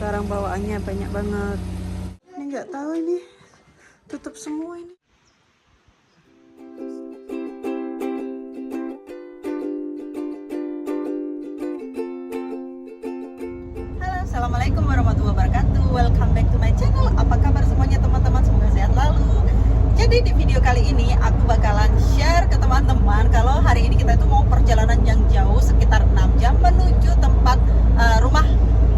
Sekarang bawaannya banyak banget. Ini nggak tahu ini tutup semua ini. Halo, assalamualaikum warahmatullahi wabarakatuh. Welcome back to my channel. Apa kabar semuanya teman-teman? Semoga sehat lalu. Jadi di video kali ini aku bakalan share ke teman-teman kalau hari ini kita itu mau perjalanan yang jauh sekitar 6 jam menuju tempat rumah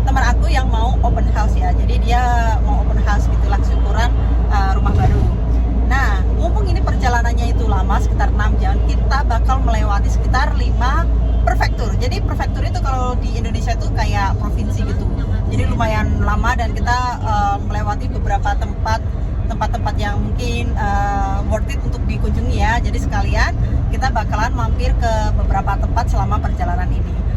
teman aku yang mau open house ya. Jadi dia mau open house gitulah, syukuran rumah baru. Nah, mumpung ini perjalanannya itu lama sekitar 6 jam, kita bakal melewati sekitar 5 prefektur. Jadi prefektur itu kalau di Indonesia itu kayak provinsi gitu. Jadi lumayan lama dan kita melewati beberapa tempat-tempat yang mungkin worth it untuk dikunjungi ya. Jadi sekalian kita bakalan mampir ke beberapa tempat selama perjalanan ini.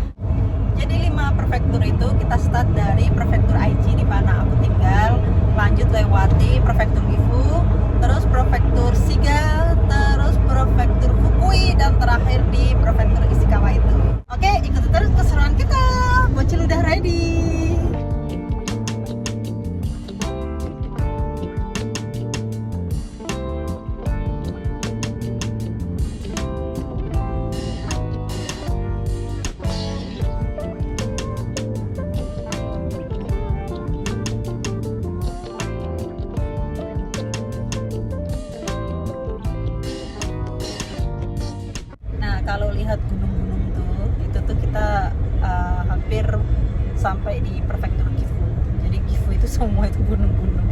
Jadi 5 prefektur itu kita start dari prefektur Aichi di mana aku tinggal, lanjut lewati prefektur Gifu, terus prefektur Shiga, terus prefektur Fukui, dan terakhir di prefektur Ishikawa itu. Oke, ikuti terus keseruan kita. Bocil udah ready. Kalau lihat gunung-gunung itu kita hampir sampai di prefektur Gifu. Jadi Gifu itu semua itu gunung-gunung.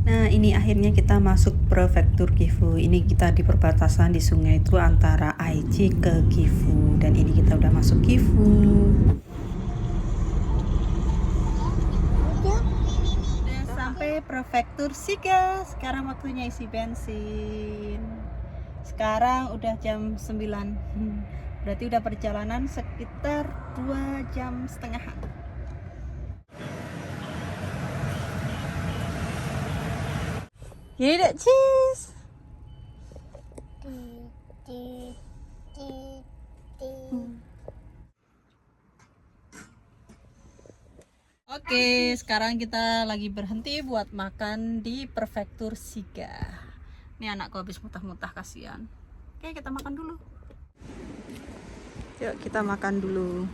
Nah, ini akhirnya kita masuk prefektur Gifu. Ini kita di perbatasan di sungai itu antara Aichi ke Gifu, dan ini kita udah masuk Gifu. Udah sampai prefektur Shiga. Sekarang waktunya isi bensin. Sekarang udah jam 9. Berarti udah perjalanan sekitar 2,5 jam. Gini dek, cheese. Oke, sekarang kita lagi berhenti buat makan di prefektur Shiga. Ini anakku habis muntah-muntah, kasihan. Oke, kita makan dulu. Yuk kita makan dulu.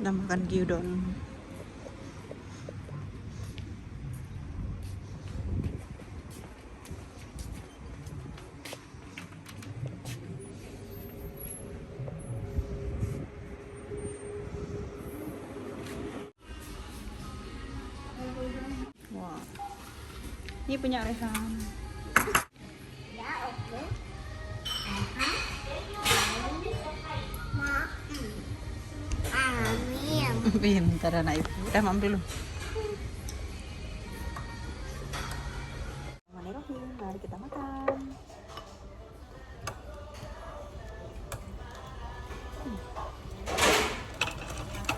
Udah makan gyudon. Wow. Ini punya Rehan. Ya, oke. Amin. Pintar anak ibu. Udah mampir lu. Mari kita makan.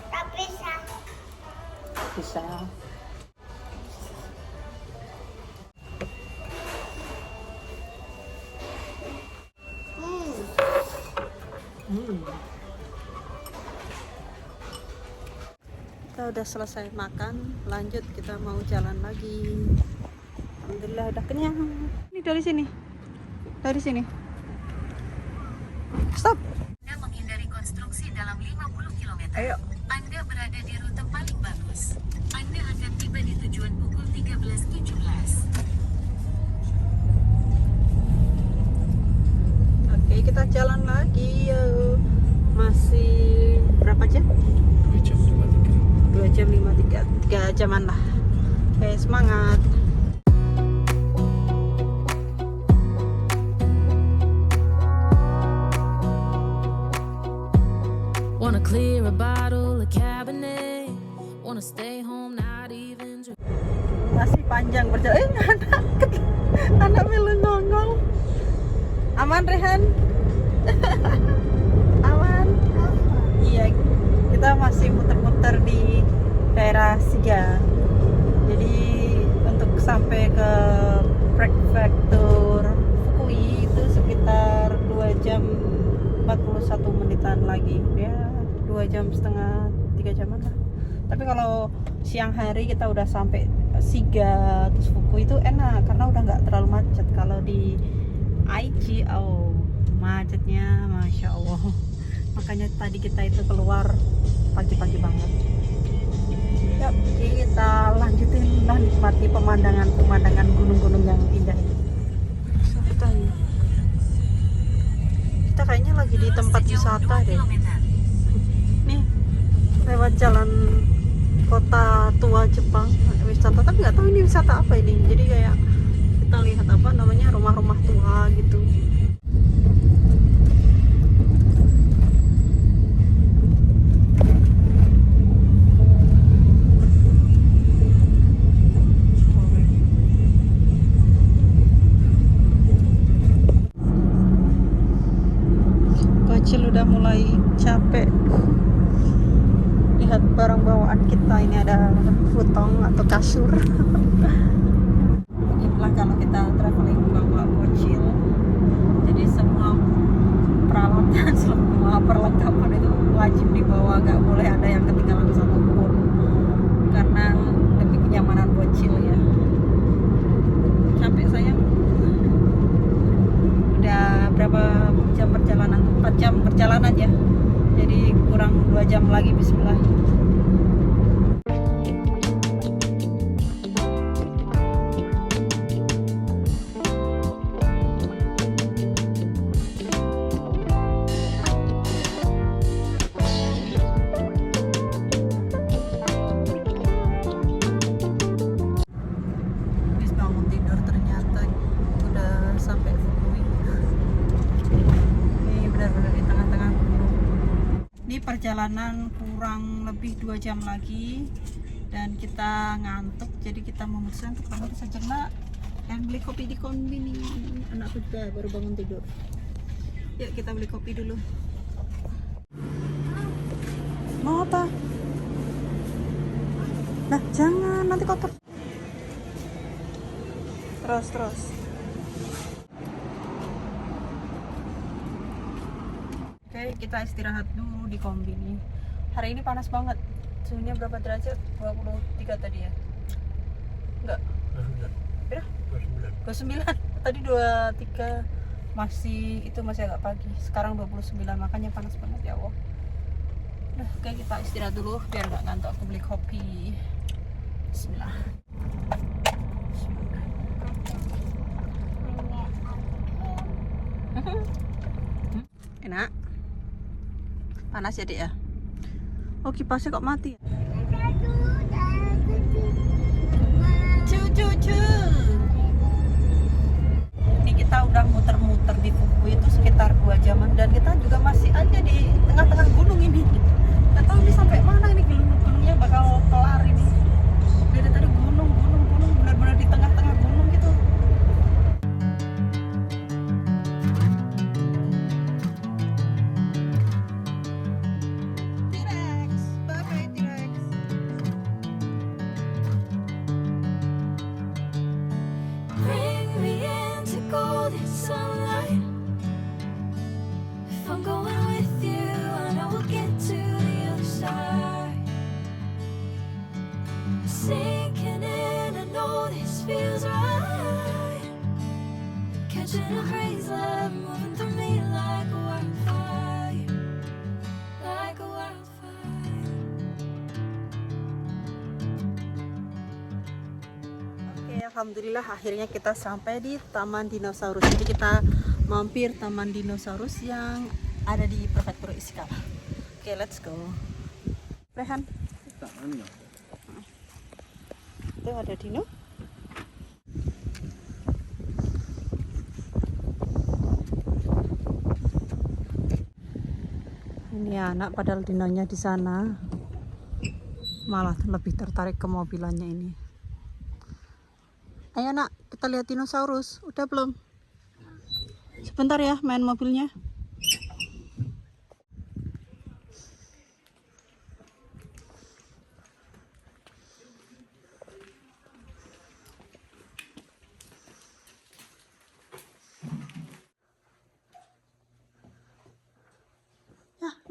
Tak bisa. Bisa. Kita udah selesai makan, lanjut kita mau jalan lagi. Alhamdulillah udah kenyang. Ini dari sini. Dari sini. Stop. Anda menghindari konstruksi dalam 50 km. Ayo. Anda berada di rute paling bagus. Anda akan tiba di tujuan pukul 13.17. Oke, kita jalan lagi. Yuk. Masih berapa jam? 2 jam 53. 3 jaman lah. Oke, semangat. Wanna clear a bottle of Cabernet. Wanna stay home, not even drink. Masih panjang perjalanan. Anak melengong. Aman, Rehan? Aman? Iya, kita masih muter-muter di daerah Shiga. Jadi untuk sampai ke prefektur Fukui itu sekitar 2 jam 41 menitan lagi ya, 2,5 jam, 3 jaman lah. Tapi kalau siang hari kita udah sampai Shiga terus Fuku itu enak karena udah nggak terlalu macet. Kalau di Aichi, oh macetnya masya Allah. Makanya tadi kita itu keluar pagi-pagi banget. Yuk kita lanjutin dan nikmati pemandangan gunung-gunung yang indah ini. Kita kayaknya lagi di tempat wisata deh. Nih lewat jalan kota tua Jepang wisata, tapi nggak tahu ini wisata apa ini. Jadi kayak kita lihat apa namanya rumah-rumah tua gitu. Bocil udah mulai capek. Lihat barang bawaan kita, ini ada futong atau kasur. Beginilah kalau kita traveling bawa bocil. Jadi semua peralatan, semua perlengkapan itu wajib dibawa, nggak boleh ada yang ketinggalan satupun. Karena demi kenyamanan bocil ya. Capek sayang. Udah berapa jam perjalanan? 4 jam perjalanan ya. Jadi kurang 2 jam lagi, bismillah. Habis bangun tidur ternyata udah sampai Fukui. Ini benar-benar di tengah-tengah gunung. Ini perjalanan kurang lebih 2 jam lagi dan kita ngantuk, jadi kita memutuskan untuk berhenti sejenak dan beli kopi di konbini. Anakku juga baru bangun tidur. Yuk kita beli kopi dulu. Mau apa? Nah jangan, nanti kotor. Terus. Oke, kita istirahat dulu di kombini. Hari ini panas banget. Suhunya berapa derajat? 23 tadi ya? Enggak. Berapa? 29. Tadi 23. Masih agak pagi. Sekarang 29, makanya panas banget ya Allah. Nah, oke kita istirahat dulu biar nggak ngantuk. Aku beli kopi. Bismillah. Enak. Panas ya, Dek ya? Oh, kipasnya kok mati ya? Cu. Ini kita udah muter-muter di Fukui itu sekitar 2 jaman dan kita juga masih aja di tengah-tengah gunung ini. Gak tahu ini sampai mana ini gunungnya bakal kelar ini. Dari tadi gunung, benar-benar di tengah-tengah gunung gitu. Bring me into golden sunlight. If I'm going with you, I know we'll get to the other side. Sinking in, I know this feels right. Catching a breeze, love moving through me like a wildfire, like a wildfire. Oke, alhamdulillah akhirnya kita sampai di Taman Dinosaurus. Jadi kita mampir Taman Dinosaurus yang ada di Prefektur Ishikawa. Oke, let's go. Rehan. Tuh ada dino. Ini anak padahal dinonya di sana. Malah lebih tertarik ke mobilannya ini. Ayo nak, kita lihat dinosaurus. Udah belum? Sebentar ya main mobilnya.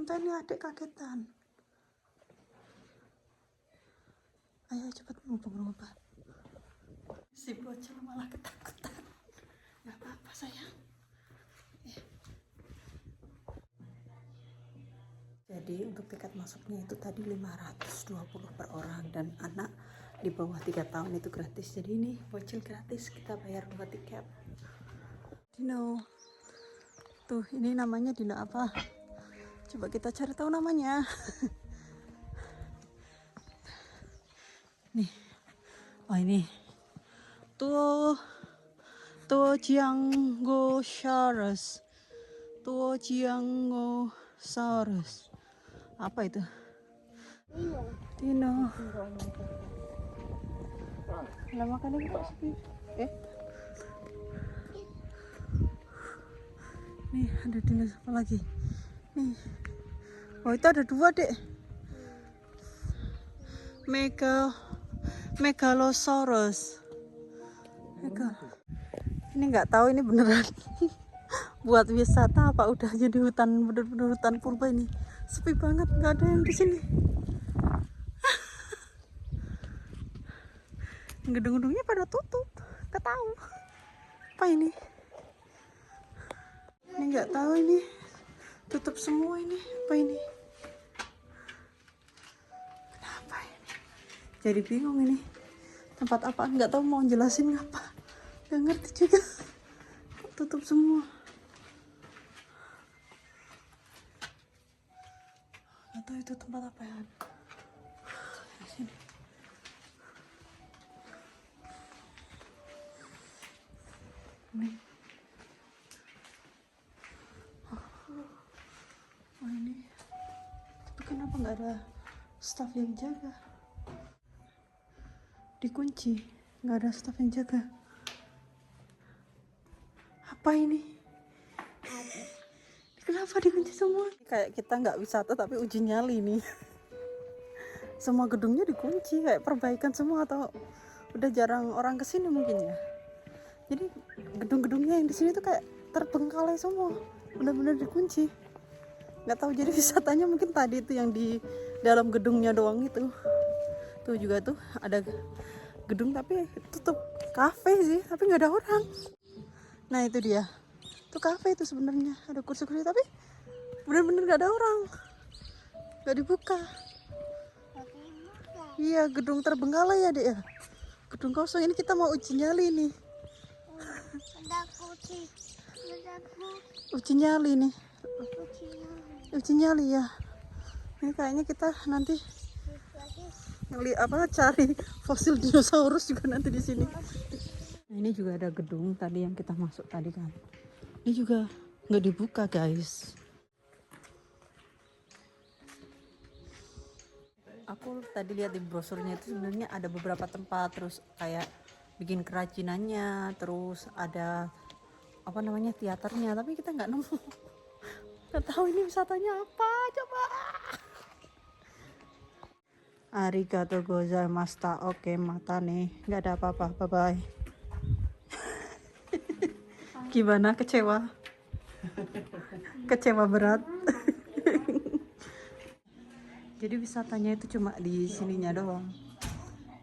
Sampai ini adik kagetan. Ayo cepat ngubah. Si bocil malah ketakutan. Gak apa-apa sayang. Jadi untuk tiket masuknya itu tadi 520 per orang, dan anak di bawah 3 tahun itu gratis. Jadi ini bocil gratis, kita bayar 2 tiket. Dino. Tuh, ini namanya dino apa? Coba kita cari tahu namanya. Nih. Oh ini. Tuojiangosaurus. Apa itu? Dino. Lah makannya kok sepi. Nih ada dino apa lagi? Nih. Oh itu ada 2 dek. Megalosaurus. Ini nggak tahu ini beneran buat wisata apa udah jadi hutan, bener-bener hutan purba ini. Sepi banget, nggak ada yang di sini. Gedung-gedungnya pada tutup, nggak tahu apa ini. Ini nggak tahu ini, tutup semua ini. Apa ini? Kenapa ini? Jadi bingung ini. Tempat apaan? Nggak tahu mau jelasin apa. Nggak ngerti juga. Kok tutup semua? Nggak tahu itu tempat apa ya. Di sini. Ini. Oh ini. Tapi kenapa nggak ada staff yang jaga? Dikunci, nggak ada staff yang jaga. Apa ini? Kenapa dikunci semua? Kayak kita nggak wisata tapi uji nyali nih. Semua gedungnya dikunci, kayak perbaikan semua atau udah jarang orang kesini mungkin ya. Jadi gedung-gedungnya yang di sini tuh kayak terbengkalai semua, benar-benar dikunci. Nggak tahu, jadi wisatanya mungkin tadi itu yang di dalam gedungnya doang itu. Tuh juga tuh ada gedung tapi tutup, kafe sih tapi nggak ada orang. Nah itu dia, tuh kafe itu sebenarnya ada kursi-kursi tapi bener-bener nggak ada orang, nggak dibuka. Iya, gedung terbengkalai ya dek ya, gedung kosong. Ini kita mau uji nyali nih. Uji nyali nih, uji nyali ya. Ini kayaknya kita nanti cari fosil dinosaurus juga nanti di sini. Nah, ini juga ada gedung tadi yang kita masuk tadi kan. Ini juga nggak dibuka guys. Aku tadi lihat di brosurnya itu sebenarnya ada beberapa tempat, terus kayak bikin kerajinannya, terus ada apa namanya teaternya, tapi kita nggak nemu. Nggak tahu ini wisatanya apa. Coba. Arigato gozaimashita. Oke, mata nih. Nggak ada apa-apa. Bye-bye. Gimana? Kecewa? Kecewa berat. Jadi wisatanya itu cuma di sininya doang.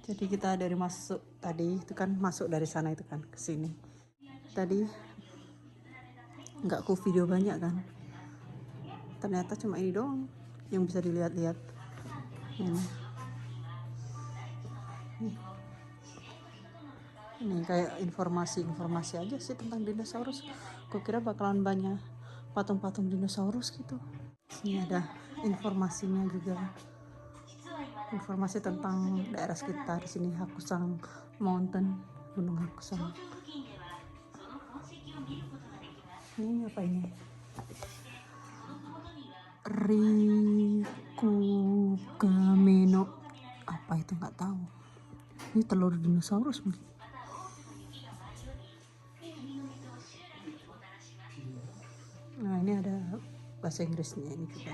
Jadi kita dari masuk tadi itu kan, masuk dari sana itu kan ke sini. Tadi nggak ku video banyak kan. Ternyata cuma ini doang yang bisa dilihat-lihat. Ini kayak informasi aja sih tentang dinosaurus. Kukira bakalan banyak patung-patung dinosaurus gitu. Ini ada informasinya juga, informasi tentang daerah sekitar sini, Hakusang Mountain, Gunung Hakusang. Ini apa ini? Rikugameno. Apa itu, nggak tahu. Ini telur dinosaurus mungkin. Nah ini ada bahasa Inggrisnya ini juga.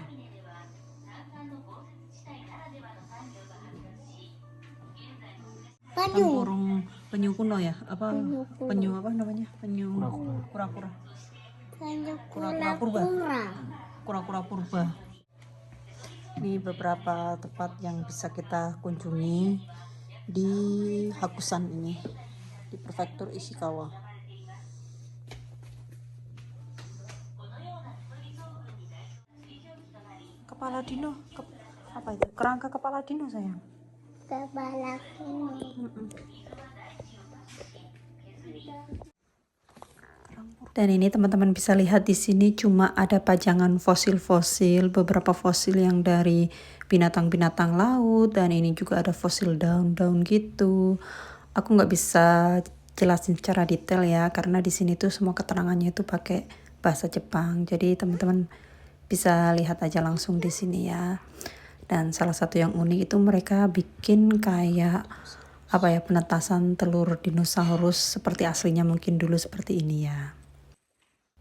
Penyu kuno ya? Apa penyu apa namanya? Penyu kura-kura. Kura-kura purba. Kura-kura purba. Ini beberapa tempat yang bisa kita kunjungi di Hakusan ini, di Prefektur Ishikawa. Kepala dino, apa itu? Kerangka kepala dino sayang. Kepala kuning. Dan ini teman-teman bisa lihat di sini cuma ada pajangan fosil-fosil, beberapa fosil yang dari binatang-binatang laut, dan ini juga ada fosil daun-daun gitu. Aku nggak bisa jelasin secara detail ya, karena di sini tuh semua keterangannya itu pakai bahasa Jepang. Jadi teman-teman bisa lihat aja langsung di sini ya. Dan salah satu yang unik itu mereka bikin kayak apa ya, penetasan telur dinosaurus seperti aslinya mungkin dulu seperti ini ya.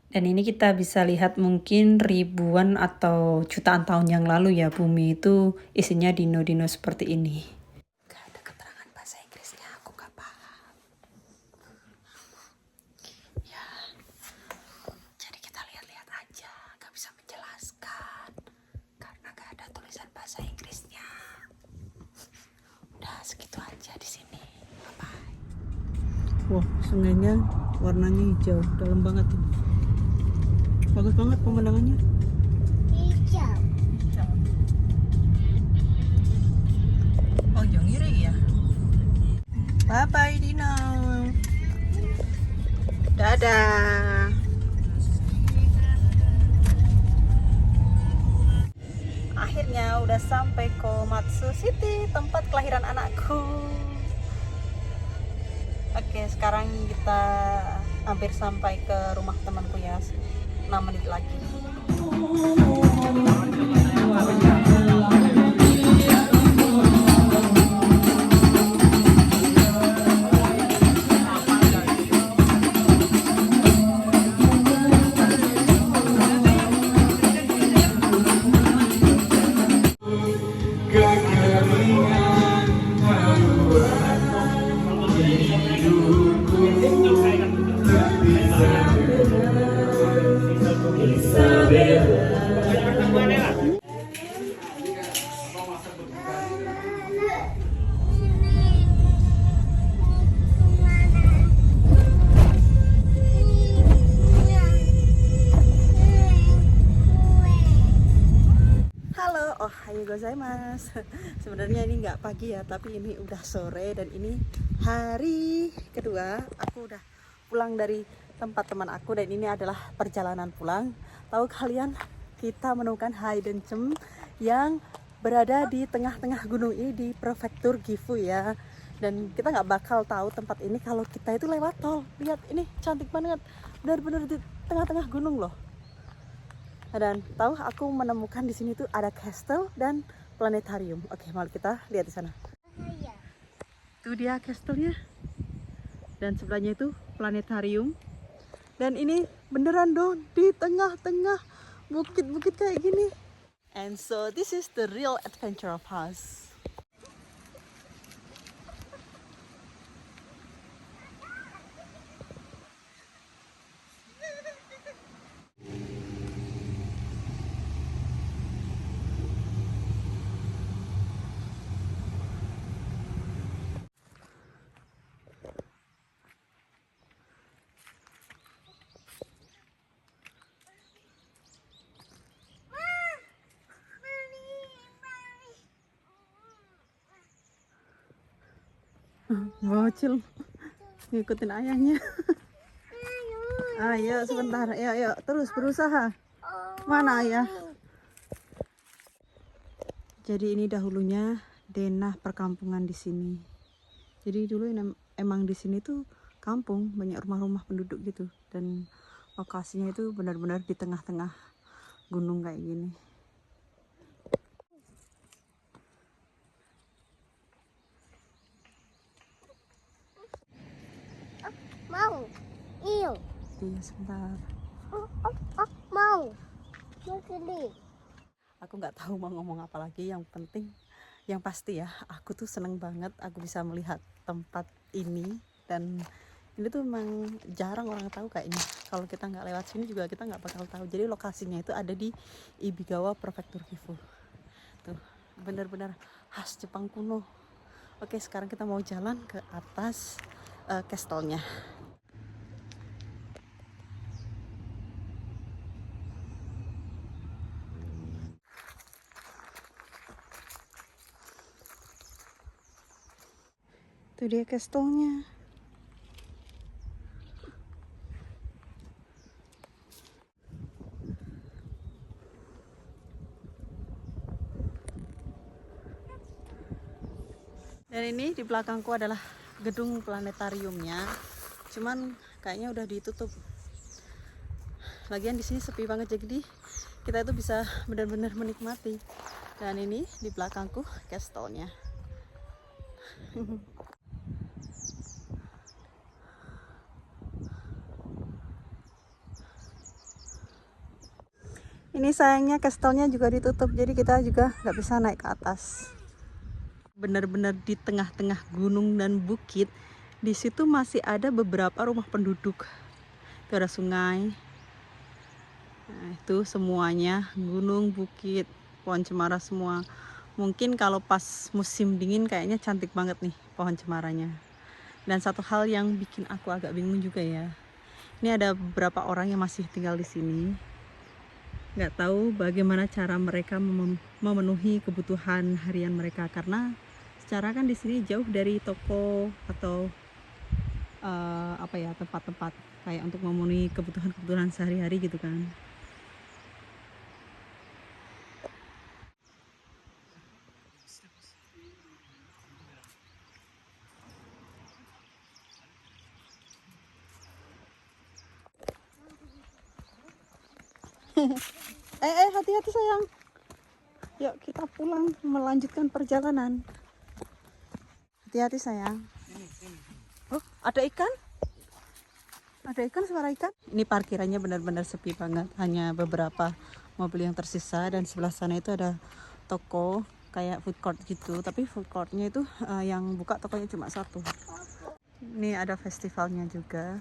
Dan ini kita bisa lihat mungkin ribuan atau jutaan tahun yang lalu ya, bumi itu isinya dino-dino seperti ini. Gak ada keterangan bahasa Inggrisnya, aku gak paham. Ya, jadi kita lihat-lihat aja, gak bisa menjelaskan karena gak ada tulisan bahasa Inggrisnya. Udah segitu aja di sini. Bye-bye. Wah, sungainya warnanya hijau, dalam banget tuh. Bagus banget pemandangannya. Hijau. Oh, yang iri ya. Bye bye Dino. Dadah. Akhirnya udah sampai Komatsu City, tempat kelahiran anakku. Oke, sekarang kita hampir sampai ke rumah temanku ya. 6 menit lagi. Ohayou gozaimasu. Sebenarnya ini nggak pagi ya, tapi ini udah sore dan ini hari kedua aku udah pulang dari tempat teman aku, dan ini adalah perjalanan pulang. Tahu kalian, kita menemukan hidden gem yang berada di tengah-tengah gunung ini di Prefektur Gifu ya. Dan kita nggak bakal tahu tempat ini kalau kita itu lewat tol. Lihat ini cantik banget, benar-benar di tengah-tengah gunung loh. Dan tahu aku menemukan di sini tuh ada castle dan planetarium. Oke, mari kita lihat di sana. Itu dia castle-nya. Dan sebelahnya itu planetarium. Dan ini beneran dong di tengah-tengah bukit-bukit kayak gini. And so this is the real adventure of us. Bocil ngikutin ayahnya. Ayo sebentar, ayo terus berusaha. Mana ayah? Jadi ini dahulunya denah perkampungan di sini. Jadi dulu emang di sini tuh kampung, banyak rumah-rumah penduduk gitu, dan lokasinya itu benar-benar di tengah-tengah gunung kayak gini. Mau. Iyo. Iya sebentar. Mau. Mau gini. Aku nggak tahu mau ngomong apa lagi. Yang penting, yang pasti ya, aku tuh seneng banget aku bisa melihat tempat ini. Dan ini tuh memang jarang orang tahu kayaknya. Kalau kita nggak lewat sini juga kita nggak bakal tahu. Jadi lokasinya itu ada di Ibigawa Prefektur Gifu. Tuh, benar-benar khas Jepang kuno. Oke, sekarang kita mau jalan ke atas castle-nya. Itu dia castle-nya. Dan ini di belakangku adalah gedung planetariumnya. Cuman kayaknya udah ditutup. Lagian di sini sepi banget, jadi kita itu bisa benar-benar menikmati. Dan ini di belakangku castle-nya. Ini sayangnya castle-nya juga ditutup, jadi kita juga nggak bisa naik ke atas. Benar-benar di tengah-tengah gunung dan bukit. Di situ masih ada beberapa rumah penduduk. Itu ada sungai. Nah, itu semuanya gunung, bukit, pohon cemara semua. Mungkin kalau pas musim dingin kayaknya cantik banget nih pohon cemaranya. Dan satu hal yang bikin aku agak bingung juga ya. Ini ada beberapa orang yang masih tinggal di sini. Nggak tahu bagaimana cara mereka memenuhi kebutuhan harian mereka, karena secara kan di sini jauh dari toko atau tempat-tempat kayak untuk memenuhi kebutuhan sehari-hari gitu kan. Hati-hati sayang. Yuk kita pulang melanjutkan perjalanan. Hati-hati sayang. Oh, ada ikan? Ada ikan, suara ikan. Ini parkirannya benar-benar sepi banget. Hanya beberapa mobil yang tersisa, dan sebelah sana itu ada toko kayak food court gitu. Tapi food courtnya itu yang buka tokonya cuma satu. Ini ada festivalnya juga.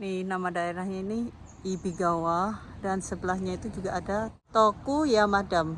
Nih nama daerahnya ini Ibigawa, dan sebelahnya itu juga ada Tokuyamadam.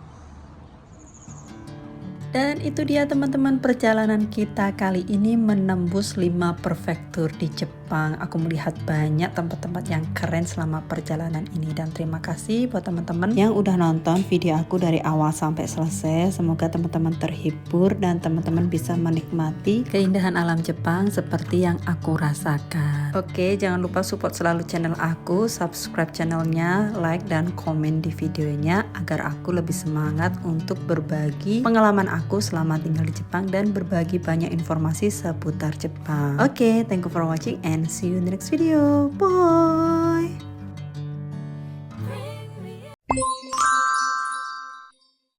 Dan itu dia teman-teman perjalanan kita kali ini menembus 5 prefektur di Jepang. Aku melihat banyak tempat-tempat yang keren selama perjalanan ini, dan terima kasih buat teman-teman yang udah nonton video aku dari awal sampai selesai. Semoga teman-teman terhibur dan teman-teman bisa menikmati keindahan alam Jepang seperti yang aku rasakan. Oke, jangan lupa support selalu channel aku, subscribe channelnya, like dan komen di videonya agar aku lebih semangat untuk berbagi pengalaman aku selama tinggal di Jepang dan berbagi banyak informasi seputar Jepang. Oke, thank you for watching and see you in the next video. Bye!